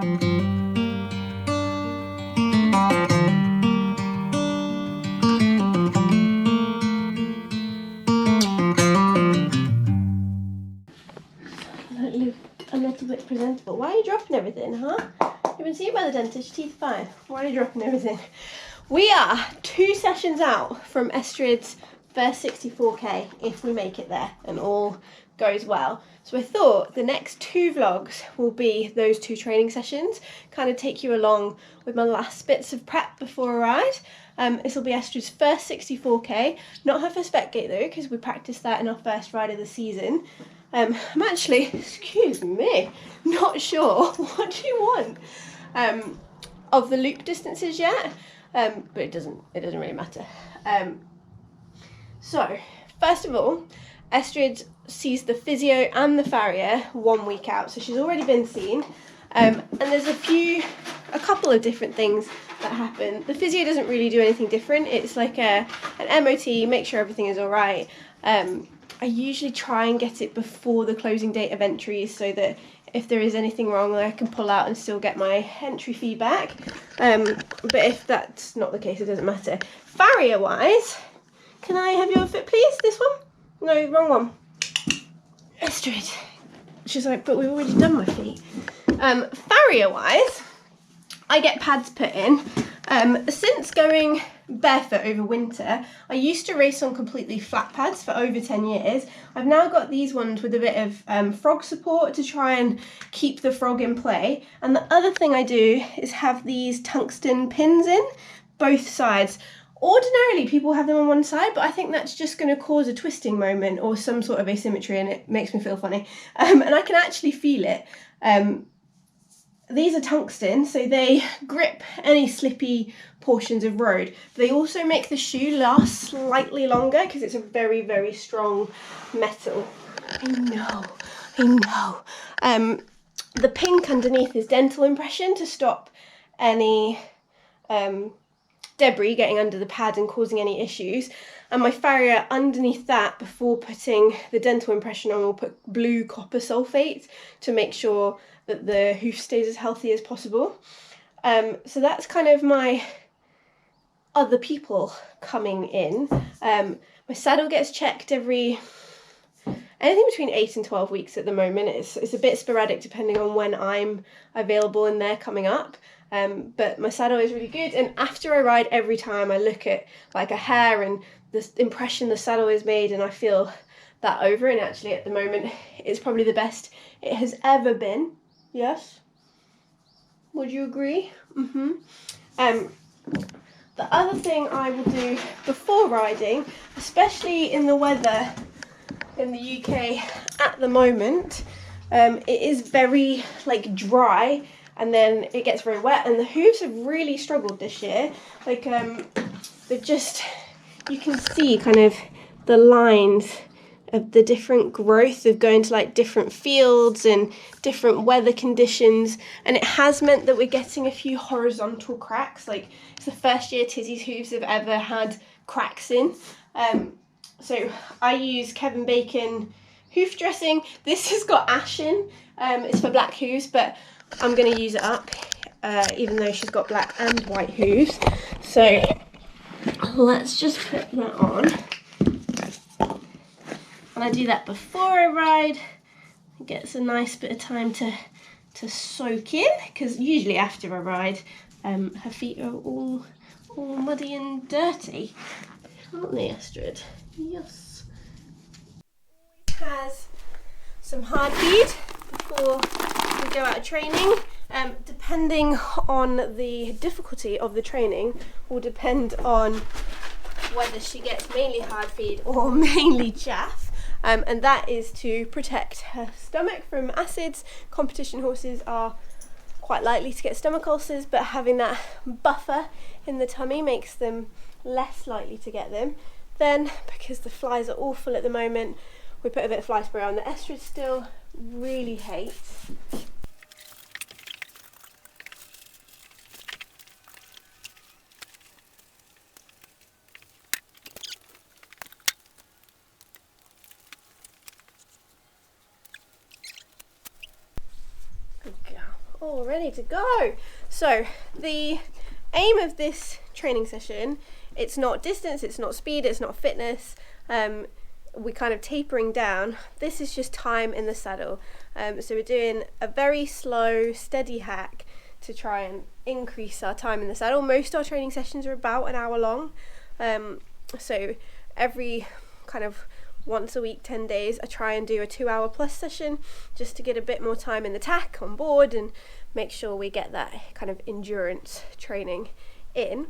A little bit presentable. Why are you dropping everything, huh? You've been seen by the dentist, your teeth fine. Why are you dropping everything? We are 2 sessions out from Estrid's first 64k, if we make it there and all goes well. So I thought the next 2 vlogs will be those 2 training sessions, kind of take you along with my last bits of prep before a ride. This will be Estrid's first 64k, not her first vet gate though, because we practiced that in our first ride of the season. I'm actually, excuse me, not sure what do you want of the loop distances yet, but it doesn't really matter. So first of all, Estrid sees the physio and the farrier 1 week out, so she's already been seen, and there's a couple of different things that happen. The physio doesn't really do anything different. It's like an MOT, make sure everything is all right. I usually try and get it before the closing date of entries so that if there is anything wrong, I can pull out and still get my entry fee back. But if that's not the case, it doesn't matter. Farrier wise, can I have your foot please? This one? No, wrong one. Estrid. She's like, but we've already done my feet. Farrier wise, I get pads put in. Since going barefoot over winter, I used to race on completely flat pads for over 10 years. I've now got these ones with a bit of frog support to try and keep the frog in play. And the other thing I do is have these tungsten pins in both sides. Ordinarily people have them on one side, but I think that's just going to cause a twisting moment or some sort of asymmetry, and it makes me feel funny. And I can actually feel it. These are tungsten, so they grip any slippy portions of road. They also make the shoe last slightly longer because it's a very, very strong metal. I know. The pink underneath is dental impression to stop any debris getting under the pad and causing any issues. And my farrier underneath that, before putting the dental impression on, will put blue copper sulfate to make sure that the hoof stays as healthy as possible. So that's kind of my other people coming in. My saddle gets checked anything between 8 and 12 weeks at the moment. It's a bit sporadic depending on when I'm available and they're coming up. But my saddle is really good, and after I ride, every time I look at like a hair and the impression the saddle is made, and I feel that over, and actually at the moment it's probably the best it has ever been. Yes? Would you agree? The other thing I will do before riding, especially in the weather in the UK at the moment, it is very dry, and then it gets very wet, and the hooves have really struggled this year. They've just, you can see kind of the lines of the different growth of going to different fields and different weather conditions, and it has meant that we're getting a few horizontal cracks. It's the first year Tizzy's hooves have ever had cracks in. So I use Kevin Bacon hoof dressing. This has got ash in, it's for black hooves, but I'm going to use it up, even though she's got black and white hooves. So let's just put that on. And I do that before I ride. It gets a nice bit of time to soak in, because usually after I ride, her feet are all muddy and dirty, aren't they, Estrid? Yes. Always has some hard feed before we go out training. Depending on the difficulty of the training will depend on whether she gets mainly hard feed or mainly chaff. And that is to protect her stomach from acids. Competition horses are quite likely to get stomach ulcers, but having that buffer in the tummy makes them less likely to get them. Then, because the flies are awful at the moment, we put a bit of fly spray on that Estrid still really hates. Good girl. all ready to go. So the aim of this training session, it's not distance, it's not speed, it's not fitness. We're kind of tapering down. This is just time in the saddle. So we're doing a very slow, steady hack to try and increase our time in the saddle. Most of our training sessions are about an hour long. So every kind of once a week, 10 days, I try and do a 2-hour plus session just to get a bit more time in the tack on board and make sure we get that kind of endurance training in.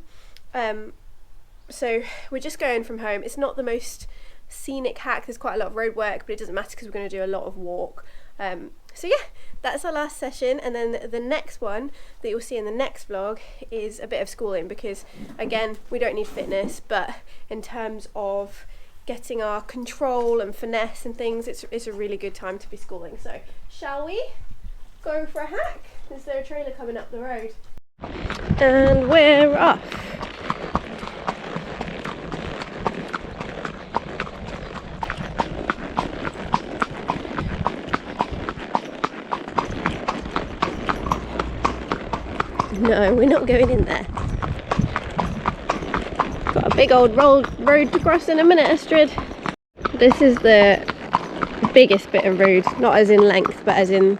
So we're just going from home. It's not the most scenic hack, there's quite a lot of road work, but it doesn't matter because we're going to do a lot of walk. So yeah, that's our last session, and then the next one that you'll see in the next vlog is a bit of schooling, because again, we don't need fitness, but in terms of getting our control and finesse and things, it's a really good time to be schooling. So shall we go for a hack? Is there a trailer coming up the road? And we're off. No, we're not going in there. Got a big old road to cross in a minute, Estrid. This is the biggest bit of road, not as in length, but as in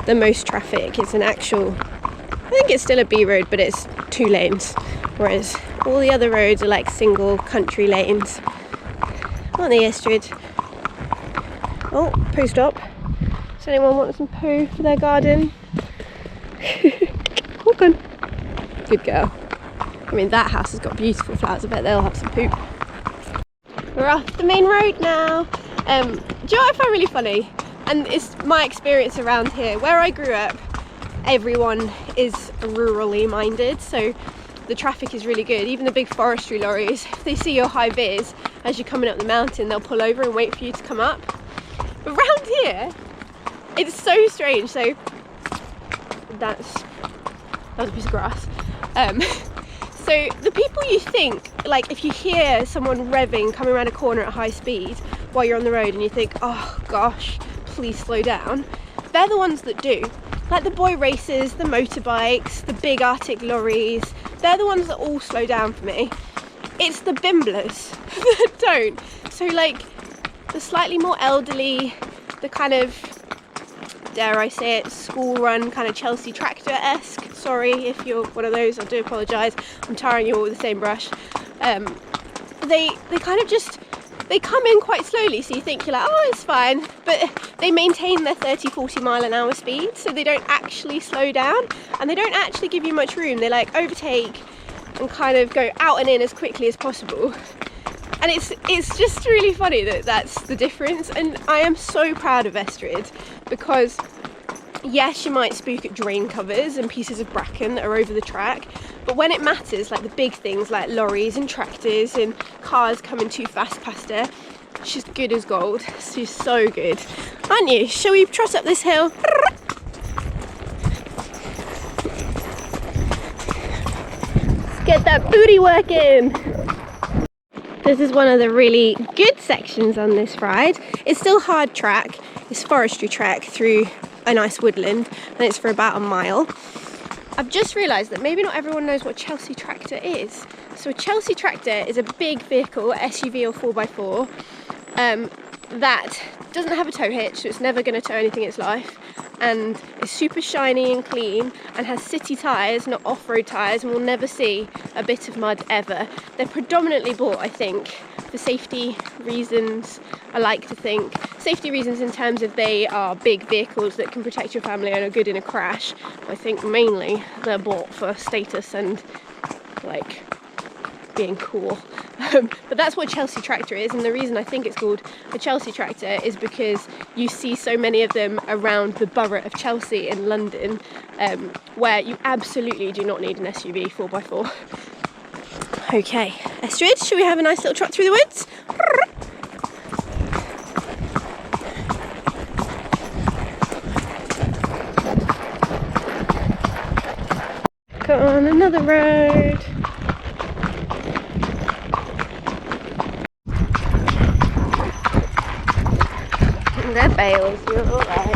the most traffic. It's an actual, I think it's still a B road, but it's 2 lanes, whereas all the other roads are like single country lanes. Aren't they, Estrid? Oh, poo stop. Does anyone want some poo for their garden? Walk on. Good girl. I mean, that house has got beautiful flowers. I bet they'll have some poop. We're off the main road now. Do you know what I find really funny? And it's my experience around here. Where I grew up, everyone is rurally minded, so the traffic is really good. Even the big forestry lorries, if they see your high vis as you're coming up the mountain, they'll pull over and wait for you to come up. But around here, it's so strange. So that was a piece of grass. So the people you think, like if you hear someone revving coming around a corner at high speed while you're on the road and you think, oh gosh, please slow down, they're the ones that do. Like the boy racers, the motorbikes, the big Arctic lorries, they're the ones that all slow down for me. It's the bimblers that don't. So like the slightly more elderly, the kind of, dare I say it, school run kind of Chelsea tractor-esque. Sorry if you're one of those, I do apologise. I'm tarring you all with the same brush. They kind of just, they come in quite slowly, so you think you're like, oh, it's fine, but they maintain their 30-40 mile an hour speed, so they don't actually slow down, and they don't actually give you much room. They like overtake and kind of go out and in as quickly as possible. And it's just really funny that that's the difference. And I am so proud of Estrid, because yes, you might spook at drain covers and pieces of bracken that are over the track, but when it matters, like the big things like lorries and tractors and cars coming too fast past her, she's good as gold. She's so good, aren't you? Shall we trot up this hill? Let's get that booty working. This is one of the really good sections on this ride. It's still hard track, it's forestry track through a nice woodland, and it's for about a mile. I've just realised that maybe not everyone knows what a Chelsea tractor is. So a Chelsea tractor is a big vehicle, SUV or 4x4, that doesn't have a tow hitch, so it's never going to tow anything in its life, and is super shiny and clean and has city tyres, not off-road tyres, and will never see a bit of mud ever. They're predominantly bought, I think, for safety reasons. I like to think safety reasons in terms of they are big vehicles that can protect your family and are good in a crash. I think mainly they're bought for status and like being cool. But that's what Chelsea tractor is, and the reason I think it's called a Chelsea tractor is because you see so many of them around the borough of Chelsea in London, where you absolutely do not need an SUV 4x4. Okay, Estrid, should we have a nice little trot through the woods? Go on another road. They're bales, you're alright.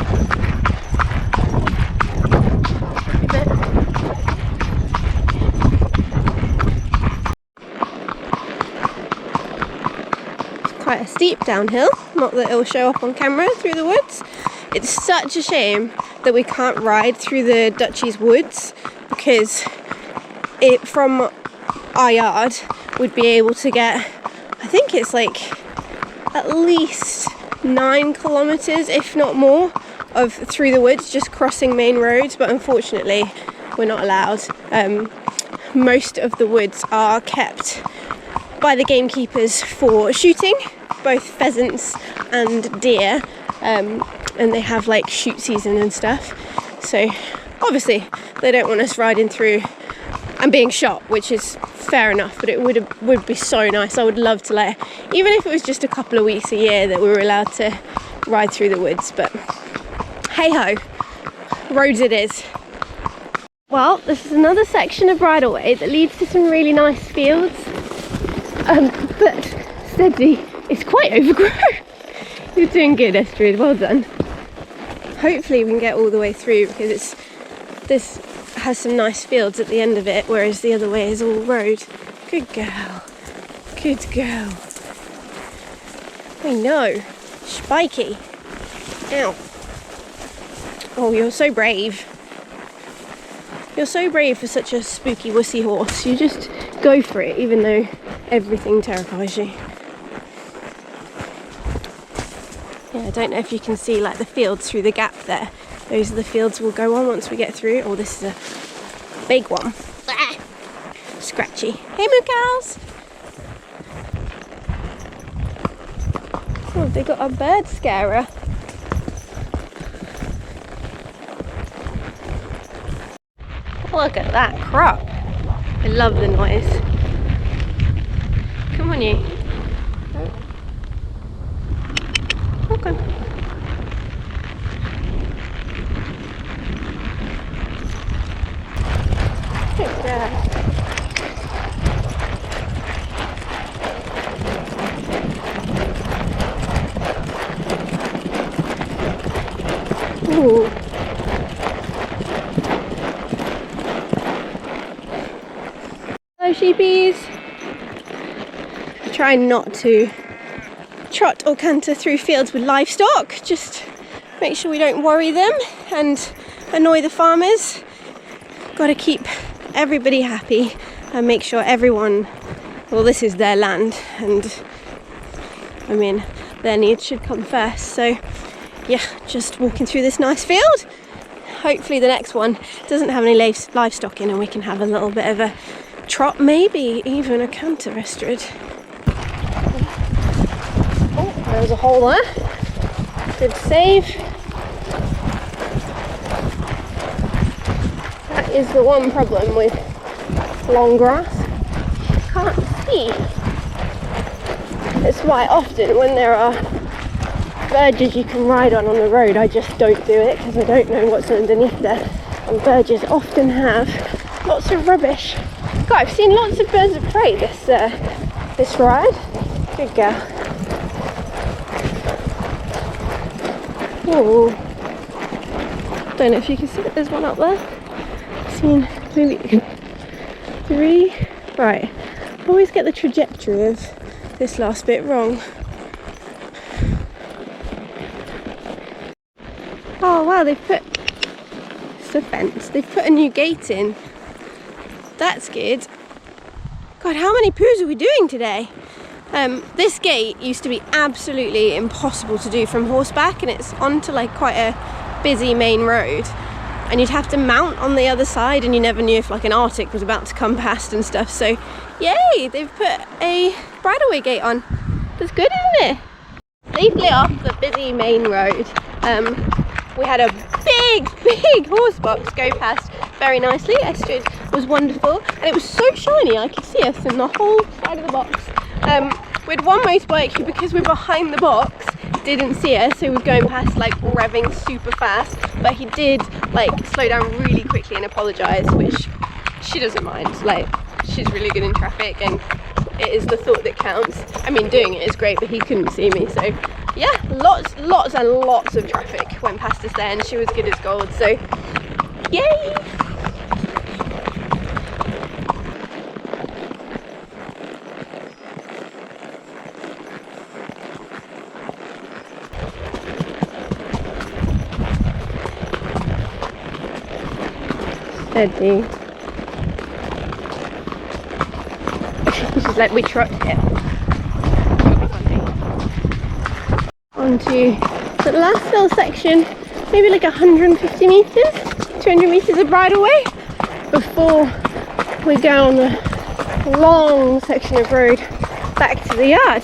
quite a steep downhill, not that it'll show up on camera through the woods. It's such a shame that we can't ride through the Duchy's woods, because it from our yard would be able to get, I think it's like at least 9 kilometers, if not more, of through the woods, just crossing main roads, but unfortunately we're not allowed. Most of the woods are kept by the gamekeepers for shooting, both pheasants and deer, and they have like shoot season and stuff, so obviously they don't want us riding through and being shot, which is fair enough, but it would be so nice. I would love to, like, even if it was just a couple of weeks a year that we were allowed to ride through the woods, but hey ho, roads it is. Well, this is another section of bridleway that leads to some really nice fields, but steady, it's quite overgrown. You're doing good, Estrid, well done. Hopefully we can get all the way through, because this has some nice fields at the end of it, whereas the other way is all road. Good girl. Good girl. I know. Spiky. Ow. Oh, you're so brave. You're so brave for such a spooky wussy horse. You just go for it, even though everything terrifies you. Yeah, I don't know if you can see like the fields through the gap there. Those are the fields we'll go on once we get through. Oh, this is a big one. Ah, scratchy. Hey, moo cows. Oh, they got a bird scarer. Look at that crop. I love the noise. Come on, you. Okay. Good girl. Ooh. Hello, sheepies. Try not to trot or canter through fields with livestock. Just make sure we don't worry them and annoy the farmers. Got to keep everybody happy and make sure everyone, well, this is their land, and I mean their needs should come first. So yeah, just walking through this nice field. Hopefully the next one doesn't have any livestock in and we can have a little bit of a trot, maybe even a canter, Estrid. Oh, there's a hole there. Good save. That is the one problem with long grass. Can't see. It's why often when there are verges you can ride on the road, I just don't do it because I don't know what's underneath there. And verges often have lots of rubbish. God, I've seen lots of birds of prey this ride. Good girl. Oh, don't know if you can see it. There's one up there. I've seen maybe 3. Right, I always get the trajectory of this last bit wrong. Oh wow, they've put, it's a fence, they've put a new gate in. That's good. God, how many poos are we doing today? This gate used to be absolutely impossible to do from horseback, and it's onto like quite a busy main road, and you'd have to mount on the other side, and you never knew if like an Arctic was about to come past and stuff. So yay, they've put a bridleway gate on. That's good, isn't it? Safely off the busy main road. We had a big horse box go past very nicely. Estrid was wonderful, and it was so shiny I could see us in the whole side of the box. We had one motorbike who, because we're behind the box, didn't see us, so he was going past like revving super fast, but he did like slow down really quickly and apologise, which she doesn't mind. Like, she's really good in traffic, and it is the thought that counts. I mean, doing it is great, but he couldn't see me, so yeah, lots and lots of traffic went past us there, and she was good as gold, so yay! Steady. She's like, we trot it. Onto the last little section, maybe like 150 metres, 200 metres of bridleway before we go on the long section of road back to the yard.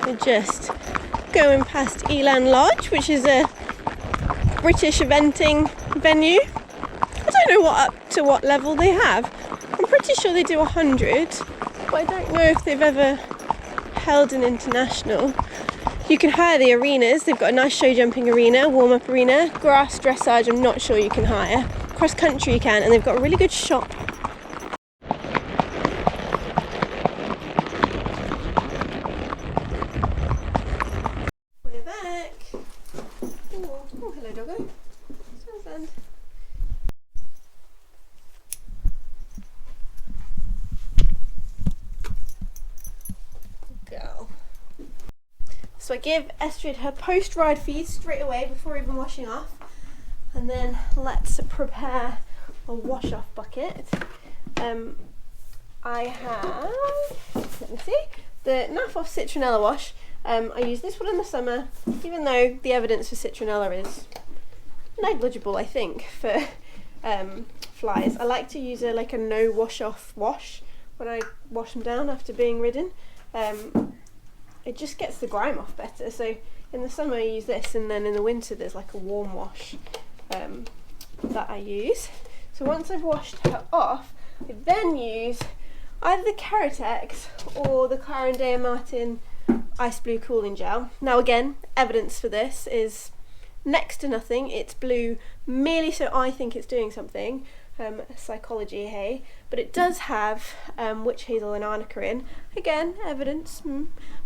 We're just going past Elan Lodge, which is a British eventing venue. I don't know up to what level they have. I'm pretty sure they do 100, but I don't know if they've ever held an international. You can hire the arenas. They've got a nice show jumping arena, warm-up arena. Grass dressage, I'm not sure you can hire. Cross country you can, and they've got a really good shop. We're back. Oh, hello doggo. Stand. Go. So I give Estrid her post-ride feed straight away before even washing off, and then let's prepare a wash-off bucket. I have, let me see, the Naff Off Citronella wash. I use this one in the summer, even though the evidence for citronella is negligible, I think, for flies. I like to use a no wash-off wash when I wash them down after being ridden. It just gets the grime off better. So in the summer I use this, and then in the winter there's like a warm wash that I use. So once I've washed her off, I then use either the Keratex or the Clarendale Martin Ice Blue Cooling Gel. Now again, evidence for this is next to nothing. It's blue merely so I think it's doing something, psychology, hey, but it does have witch hazel and arnica in. Again, evidence,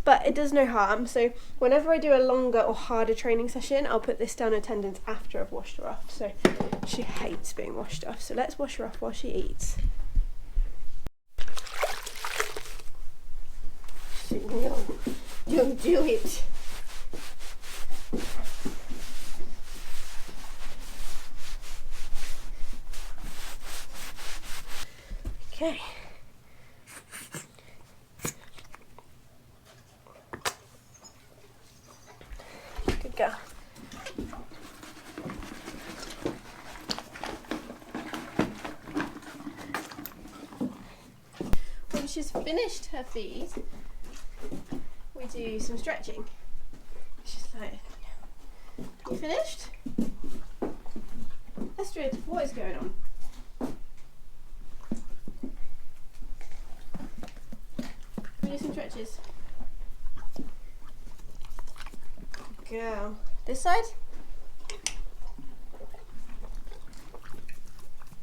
but it does no harm. So whenever I do a longer or harder training session, I'll put this down her tendons after I've washed her off. So she hates being washed off, so let's wash her off while she eats. No, don't do it. Okay. Good girl. When she's finished her feed, we do some stretching. She's like, you finished? Estrid, what is going on? We do some stretches. Go. This side?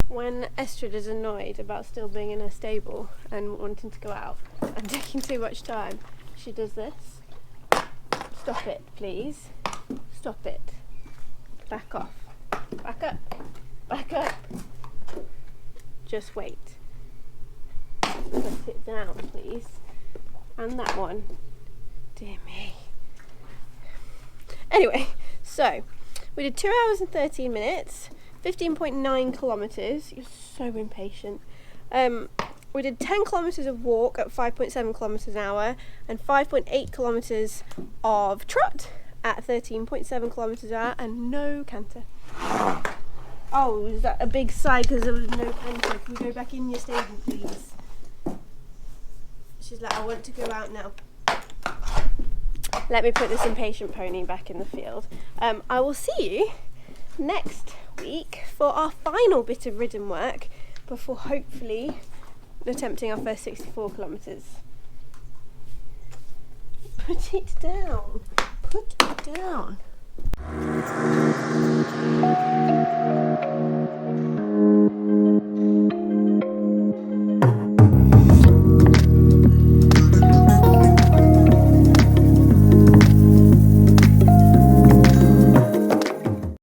When Estrid is annoyed about still being in her stable and wanting to go out and taking too much time, she does this. Stop it, please. Stop it. Back off. Back up. Back up. Just wait. Put it down, please. And that one. Dear me. Anyway, so we did 2 hours and 13 minutes, 15.9 kilometres. You're so impatient. We did 10 kilometres of walk at 5.7 kilometres an hour and 5.8 kilometres of trot at 13.7 kilometres an hour and no canter. Oh, is that a big sigh because there was no canter? Can we go back in your stable, please? She's like, I want to go out now. Let me put this impatient pony back in the field. I will see you next week for our final bit of ridden work before hopefully attempting our first 64 kilometres. Put it down. Put it down.